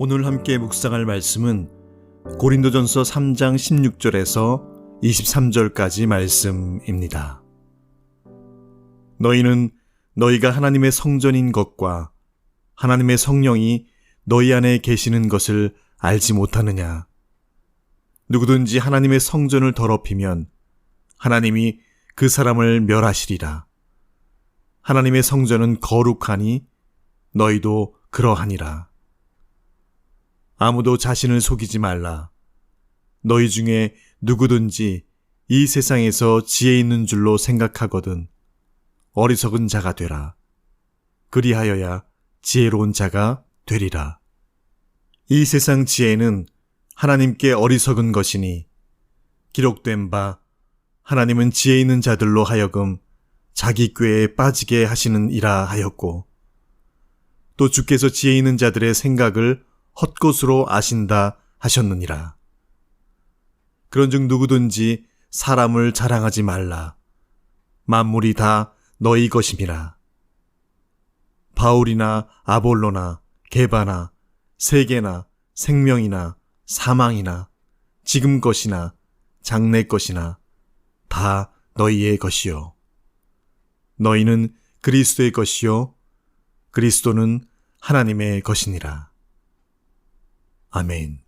오늘 함께 묵상할 말씀은 고린도전서 3장 16절에서 23절까지 말씀입니다. 너희는 너희가 하나님의 성전인 것과 하나님의 성령이 너희 안에 계시는 것을 알지 못하느냐? 누구든지 하나님의 성전을 더럽히면 하나님이 그 사람을 멸하시리라. 하나님의 성전은 거룩하니 너희도 그러하니라. 아무도 자신을 속이지 말라. 너희 중에 누구든지 이 세상에서 지혜 있는 줄로 생각하거든 어리석은 자가 되라. 그리하여야 지혜로운 자가 되리라. 이 세상 지혜는 하나님께 어리석은 것이니 기록된 바 하나님은 지혜 있는 자들로 하여금 자기 꾀에 빠지게 하시는 이라 하였고, 또 주께서 지혜 있는 자들의 생각을 헛것으로 아신다 하셨느니라. 그런즉 누구든지 사람을 자랑하지 말라. 만물이 다 너희 것임이라. 바울이나 아볼로나 게바나 세계나 생명이나 사망이나 지금 것이나 장래 것이나 다 너희의 것이요. 너희는 그리스도의 것이요 그리스도는 하나님의 것이니라. 아멘.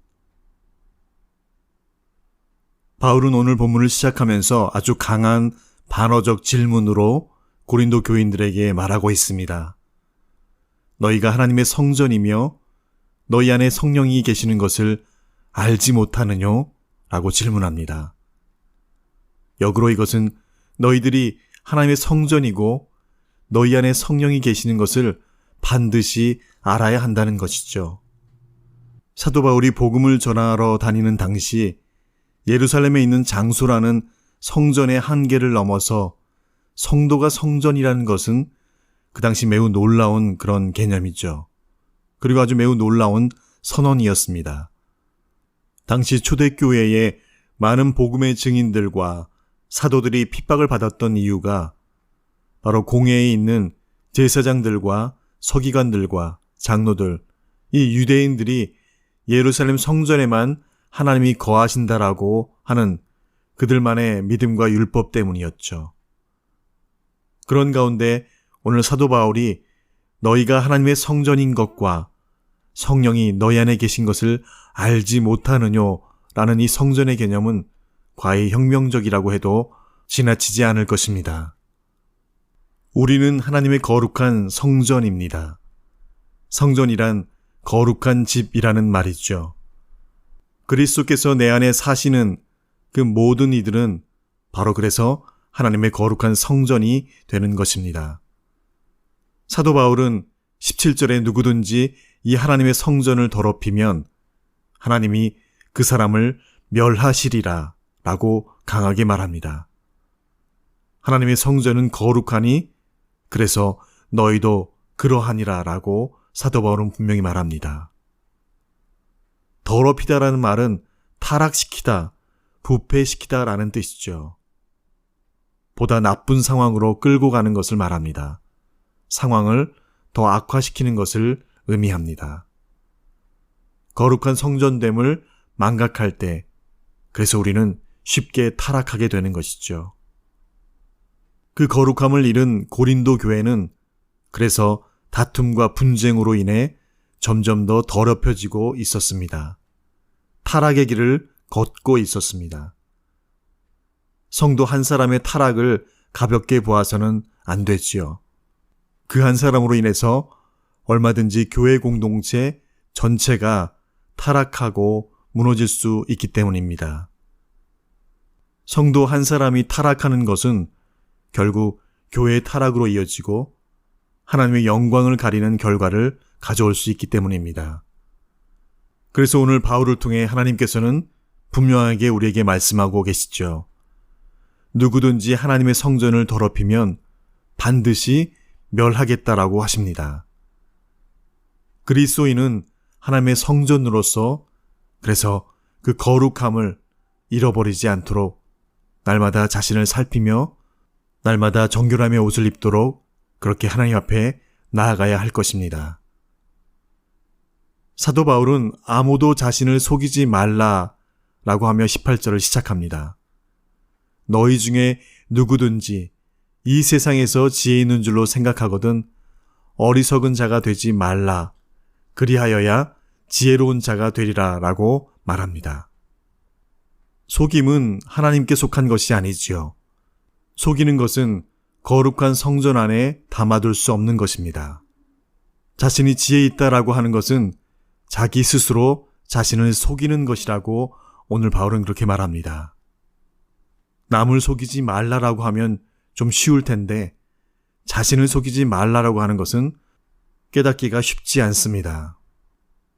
바울은 오늘 본문을 시작하면서 아주 강한 반어적 질문으로 고린도 교인들에게 말하고 있습니다. 너희가 하나님의 성전이며 너희 안에 성령이 계시는 것을 알지 못하느뇨? 라고 질문합니다. 역으로 이것은 너희들이 하나님의 성전이고 너희 안에 성령이 계시는 것을 반드시 알아야 한다는 것이죠. 사도 바울이 복음을 전하러 다니는 당시 예루살렘에 있는 장소라는 성전의 한계를 넘어서 성도가 성전이라는 것은 그 당시 매우 놀라운 그런 개념이죠. 그리고 아주 매우 놀라운 선언이었습니다. 당시 초대교회에 많은 복음의 증인들과 사도들이 핍박을 받았던 이유가 바로 공회에 있는 제사장들과 서기관들과 장로들, 이 유대인들이 예루살렘 성전에만 하나님이 거하신다라고 하는 그들만의 믿음과 율법 때문이었죠. 그런 가운데 오늘 사도 바울이 너희가 하나님의 성전인 것과 성령이 너희 안에 계신 것을 알지 못하느뇨? 라는 이 성전의 개념은 과히 혁명적이라고 해도 지나치지 않을 것입니다. 우리는 하나님의 거룩한 성전입니다. 성전이란 거룩한 집이라는 말이죠. 그리스도께서 내 안에 사시는 그 모든 이들은 바로 그래서 하나님의 거룩한 성전이 되는 것입니다. 사도 바울은 17절에 누구든지 이 하나님의 성전을 더럽히면 하나님이 그 사람을 멸하시리라 라고 강하게 말합니다. 하나님의 성전은 거룩하니 그래서 너희도 그러하니라 라고 사도 바울은 분명히 말합니다. 더럽히다라는 말은 타락시키다, 부패시키다 라는 뜻이죠. 보다 나쁜 상황으로 끌고 가는 것을 말합니다. 상황을 더 악화시키는 것을 의미합니다. 거룩한 성전됨을 망각할 때, 그래서 우리는 쉽게 타락하게 되는 것이죠. 그 거룩함을 잃은 고린도 교회는 그래서 다툼과 분쟁으로 인해 점점 더 더럽혀지고 있었습니다. 타락의 길을 걷고 있었습니다. 성도 한 사람의 타락을 가볍게 보아서는 안 되지요. 그 한 사람으로 인해서 얼마든지 교회 공동체 전체가 타락하고 무너질 수 있기 때문입니다. 성도 한 사람이 타락하는 것은 결국 교회의 타락으로 이어지고 하나님의 영광을 가리는 결과를 가져올 수 있기 때문입니다. 그래서 오늘 바울을 통해 하나님께서는 분명하게 우리에게 말씀하고 계시죠. 누구든지 하나님의 성전을 더럽히면 반드시 멸하겠다라고 하십니다. 그리스도인은 하나님의 성전으로서 그래서 그 거룩함을 잃어버리지 않도록 날마다 자신을 살피며 날마다 정결함의 옷을 입도록 그렇게 하나님 앞에 나아가야 할 것입니다. 사도 바울은 아무도 자신을 속이지 말라라고 하며 18절을 시작합니다. 너희 중에 누구든지 이 세상에서 지혜 있는 줄로 생각하거든 어리석은 자가 되지 말라. 그리하여야 지혜로운 자가 되리라 라고 말합니다. 속임은 하나님께 속한 것이 아니지요. 속이는 것은 거룩한 성전 안에 담아둘 수 없는 것입니다. 자신이 지혜 있다라고 하는 것은 자기 스스로 자신을 속이는 것이라고 오늘 바울은 그렇게 말합니다. 남을 속이지 말라라고 하면 좀 쉬울 텐데 자신을 속이지 말라라고 하는 것은 깨닫기가 쉽지 않습니다.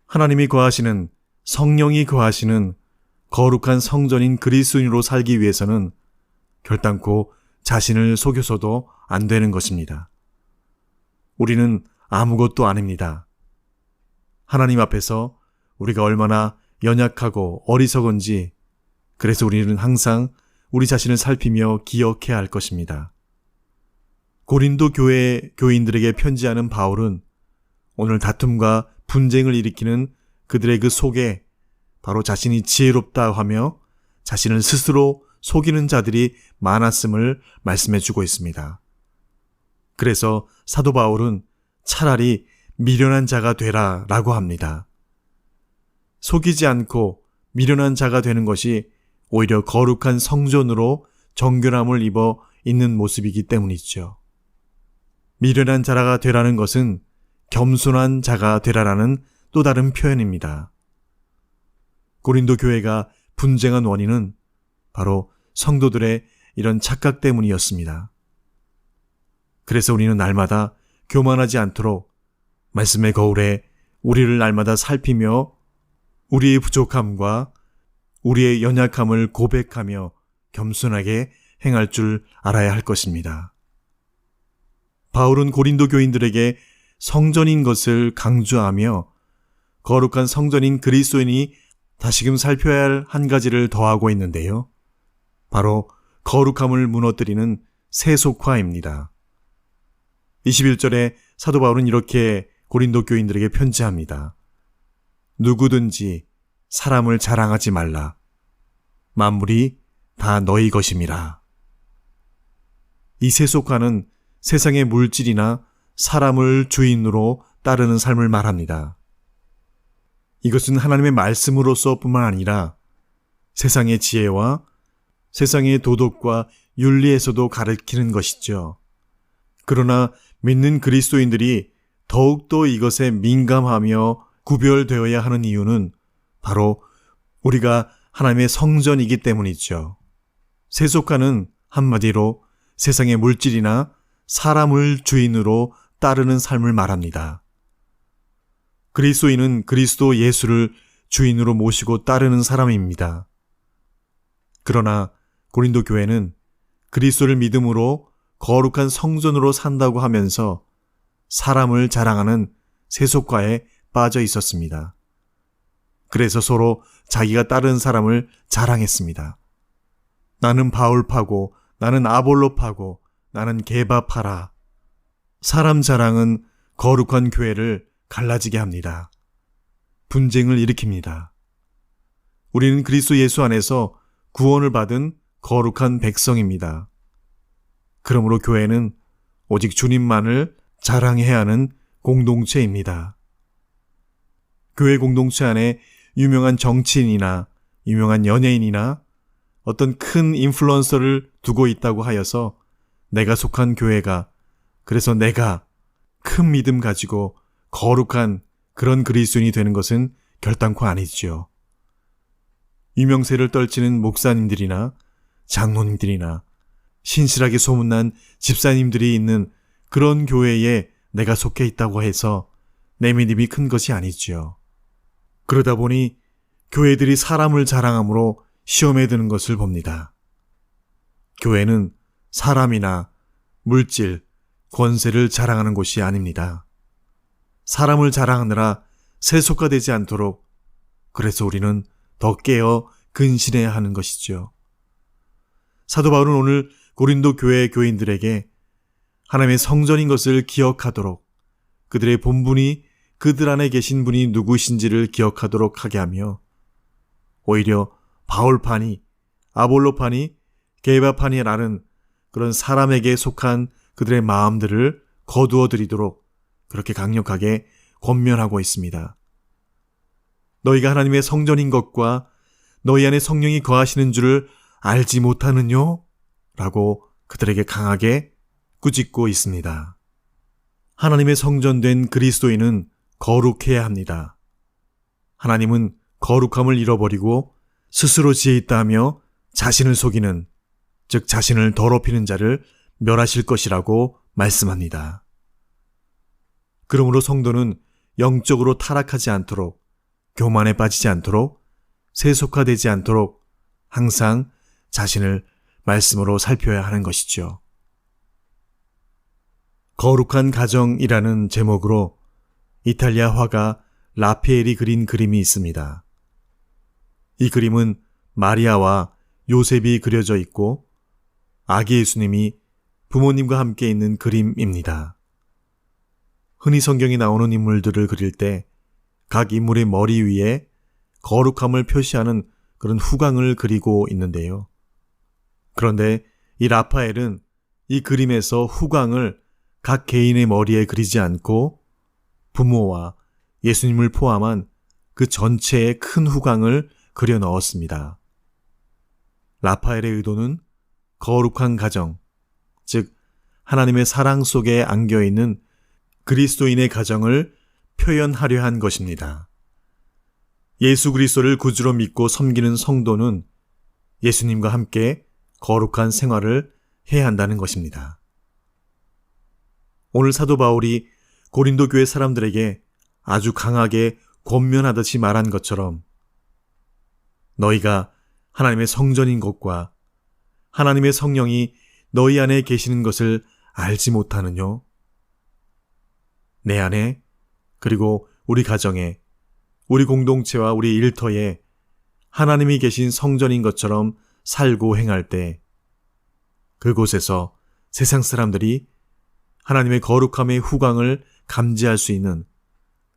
하나님이 거하시는, 성령이 거하시는 거룩한 성전인 그리스도인으로 살기 위해서는 결단코 자신을 속여서도 안 되는 것입니다. 우리는 아무것도 아닙니다. 하나님 앞에서 우리가 얼마나 연약하고 어리석은지, 그래서 우리는 항상 우리 자신을 살피며 기억해야 할 것입니다. 고린도 교회 교인들에게 편지하는 바울은 오늘 다툼과 분쟁을 일으키는 그들의 그 속에 바로 자신이 지혜롭다 하며 자신을 스스로 속이는 자들이 많았음을 말씀해 주고 있습니다. 그래서 사도 바울은 차라리 미련한 자가 되라 라고 합니다. 속이지 않고 미련한 자가 되는 것이 오히려 거룩한 성전으로 정결함을 입어 있는 모습이기 때문이죠. 미련한 자가 되라는 것은 겸손한 자가 되라라는 또 다른 표현입니다. 고린도 교회가 분쟁한 원인은 바로 성도들의 이런 착각 때문이었습니다. 그래서 우리는 날마다 교만하지 않도록 말씀의 거울에 우리를 날마다 살피며 우리의 부족함과 우리의 연약함을 고백하며 겸손하게 행할 줄 알아야 할 것입니다. 바울은 고린도 교인들에게 성전인 것을 강조하며 거룩한 성전인 그리스도인이 다시금 살펴야 할 한 가지를 더하고 있는데요. 바로 거룩함을 무너뜨리는 세속화입니다. 21절에 사도 바울은 이렇게 고린도 교인들에게 편지합니다. 누구든지 사람을 자랑하지 말라. 만물이 다 너희 것임이라. 이 세속화는 세상의 물질이나 사람을 주인으로 따르는 삶을 말합니다. 이것은 하나님의 말씀으로서 뿐만 아니라 세상의 지혜와 세상의 도덕과 윤리에서도 가르치는 것이죠. 그러나 믿는 그리스도인들이 더욱더 이것에 민감하며 구별되어야 하는 이유는 바로 우리가 하나님의 성전이기 때문이죠. 세속화는 한마디로 세상의 물질이나 사람을 주인으로 따르는 삶을 말합니다. 그리스도인은 그리스도 예수를 주인으로 모시고 따르는 사람입니다. 그러나 고린도 교회는 그리스도를 믿음으로 거룩한 성전으로 산다고 하면서 사람을 자랑하는 세속화에 빠져 있었습니다. 그래서 서로 자기가 따른 사람을 자랑했습니다. 나는 바울파고, 나는 아볼로파고, 나는 게바파라. 사람 자랑은 거룩한 교회를 갈라지게 합니다. 분쟁을 일으킵니다. 우리는 그리스도 예수 안에서 구원을 받은 거룩한 백성입니다. 그러므로 교회는 오직 주님만을 자랑해야 하는 공동체입니다. 교회 공동체 안에 유명한 정치인이나 유명한 연예인이나 어떤 큰 인플루언서를 두고 있다고 하여서 내가 속한 교회가, 그래서 내가 큰 믿음 가지고 거룩한 그런 그리스도인이 되는 것은 결단코 아니지요. 유명세를 떨치는 목사님들이나 장로님들이나 신실하게 소문난 집사님들이 있는 그런 교회에 내가 속해 있다고 해서 내 믿음이 큰 것이 아니지요. 그러다 보니 교회들이 사람을 자랑함으로 시험에 드는 것을 봅니다. 교회는 사람이나 물질, 권세를 자랑하는 곳이 아닙니다. 사람을 자랑하느라 세속화되지 않도록, 그래서 우리는 더 깨어 근신해야 하는 것이죠. 사도 바울은 오늘 고린도 교회 교인들에게 하나님의 성전인 것을 기억하도록, 그들의 본분이 그들 안에 계신 분이 누구신지를 기억하도록 하게 하며 오히려 바울파니, 아볼로파니, 게바파니라는 그런 사람에게 속한 그들의 마음들을 거두어 드리도록 그렇게 강력하게 권면하고 있습니다. 너희가 하나님의 성전인 것과 너희 안에 성령이 거하시는 줄을 알지 못하느뇨? 라고 그들에게 강하게 꾸짖고 있습니다. 하나님의 성전된 그리스도인은 거룩해야 합니다. 하나님은 거룩함을 잃어버리고 스스로 지혜 있다 하며 자신을 속이는, 즉 자신을 더럽히는 자를 멸하실 것이라고 말씀합니다. 그러므로 성도는 영적으로 타락하지 않도록, 교만에 빠지지 않도록, 세속화되지 않도록 항상 자신을 말씀으로 살펴야 하는 것이죠. 거룩한 가정이라는 제목으로 이탈리아 화가 라페엘이 그린 그림이 있습니다. 이 그림은 마리아와 요셉이 그려져 있고 아기 예수님이 부모님과 함께 있는 그림입니다. 흔히 성경에 나오는 인물들을 그릴 때 각 인물의 머리 위에 거룩함을 표시하는 그런 후광을 그리고 있는데요. 그런데 이 라파엘은 이 그림에서 후광을 각 개인의 머리에 그리지 않고 부모와 예수님을 포함한 그 전체의 큰 후광을 그려 넣었습니다. 라파엘의 의도는 거룩한 가정, 즉 하나님의 사랑 속에 안겨있는 그리스도인의 가정을 표현하려 한 것입니다. 예수 그리스도를 구주로 믿고 섬기는 성도는 예수님과 함께 거룩한 생활을 해야 한다는 것입니다. 오늘 사도 바울이 고린도 교회 사람들에게 아주 강하게 권면하듯이 말한 것처럼 너희가 하나님의 성전인 것과 하나님의 성령이 너희 안에 계시는 것을 알지 못하느뇨? 내 안에, 그리고 우리 가정에, 우리 공동체와 우리 일터에 하나님이 계신 성전인 것처럼 살고 행할 때 그곳에서 세상 사람들이 하나님의 거룩함의 후광을 감지할 수 있는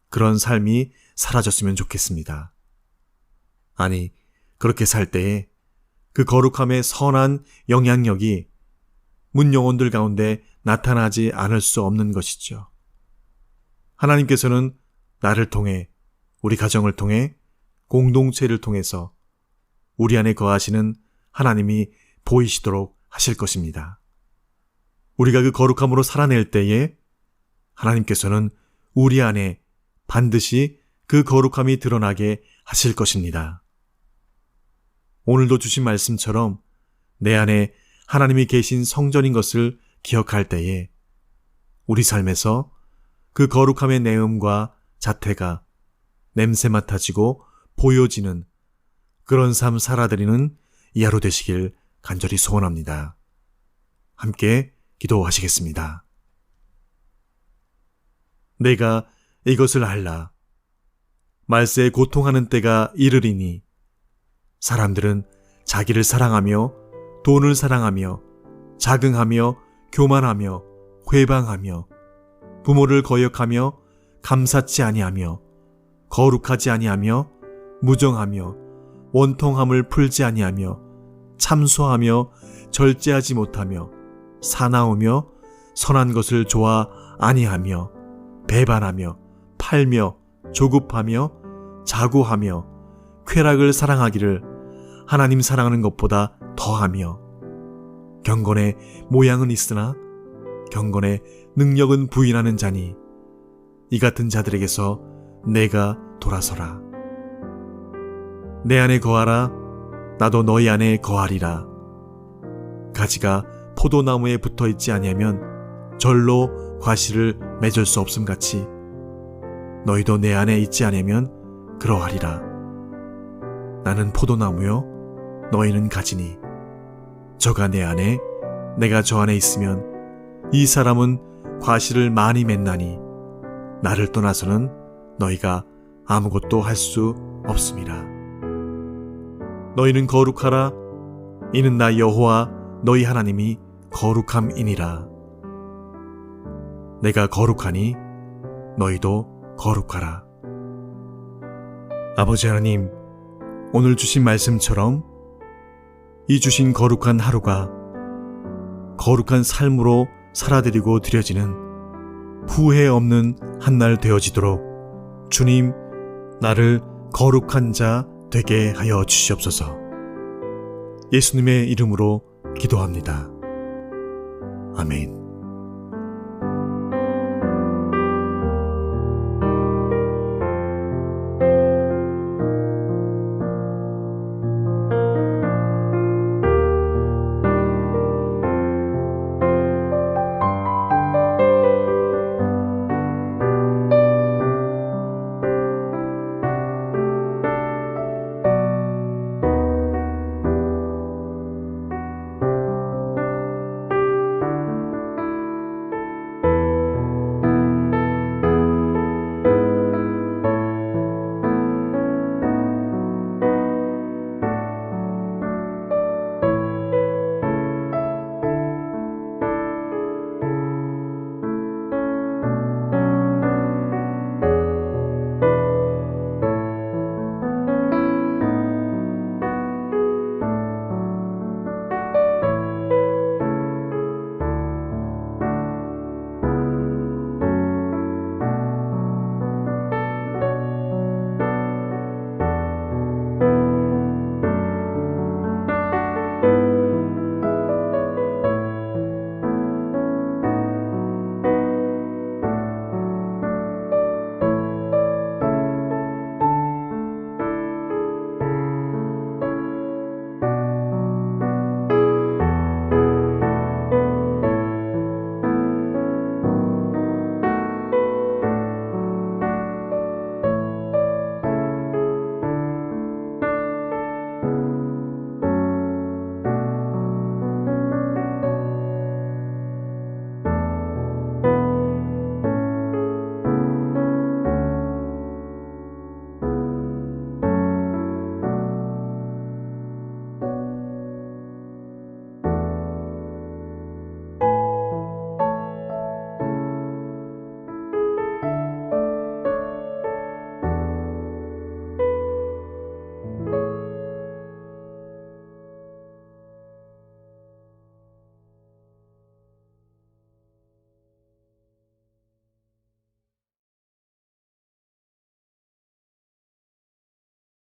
그런 삶이 사라졌으면 좋겠습니다. 아니, 그렇게 살 때에 그 거룩함의 선한 영향력이 문 영혼들 가운데 나타나지 않을 수 없는 것이죠. 하나님께서는 나를 통해, 우리 가정을 통해, 공동체를 통해서 우리 안에 거하시는 하나님이 보이시도록 하실 것입니다. 우리가 그 거룩함으로 살아낼 때에 하나님께서는 우리 안에 반드시 그 거룩함이 드러나게 하실 것입니다. 오늘도 주신 말씀처럼 내 안에 하나님이 계신 성전인 것을 기억할 때에 우리 삶에서 그 거룩함의 내음과 자태가 냄새 맡아지고 보여지는 그런 삶 살아드리는 이 하루 되시길 간절히 소원합니다. 함께 기도하시겠습니다. 내가 이것을 알라. 말세에 고통하는 때가 이르리니 사람들은 자기를 사랑하며 돈을 사랑하며 자긍하며 교만하며 회방하며 부모를 거역하며 감사치 아니하며 거룩하지 아니하며 무정하며 원통함을 풀지 아니하며 참소하며 절제하지 못하며 사나우며 선한 것을 좋아 아니하며 배반하며 팔며 조급하며 자고하며 쾌락을 사랑하기를 하나님 사랑하는 것보다 더하며 경건의 모양은 있으나 경건의 능력은 부인하는 자니 이 같은 자들에게서 내가 돌아서라. 내 안에 거하라. 나도 너희 안에 거하리라. 가지가 포도나무에 붙어있지 아니하면 절로 과실을 맺을 수 없음같이 너희도 내 안에 있지 아니하면 그러하리라. 나는 포도나무요 너희는 가지니 저가 내 안에 내가 저 안에 있으면 이 사람은 과실을 많이 맺나니 나를 떠나서는 너희가 아무것도 할 수 없음이라. 너희는 거룩하라. 이는 나 여호와 너희 하나님이 거룩함이니라. 내가 거룩하니 너희도 거룩하라. 아버지 하나님, 오늘 주신 말씀처럼 이 주신 거룩한 하루가 거룩한 삶으로 살아드리고 드려지는 후회 없는 한날 되어지도록 주님, 나를 거룩한 자 되게 하여 주시옵소서. 예수님의 이름으로 기도합니다. 아멘.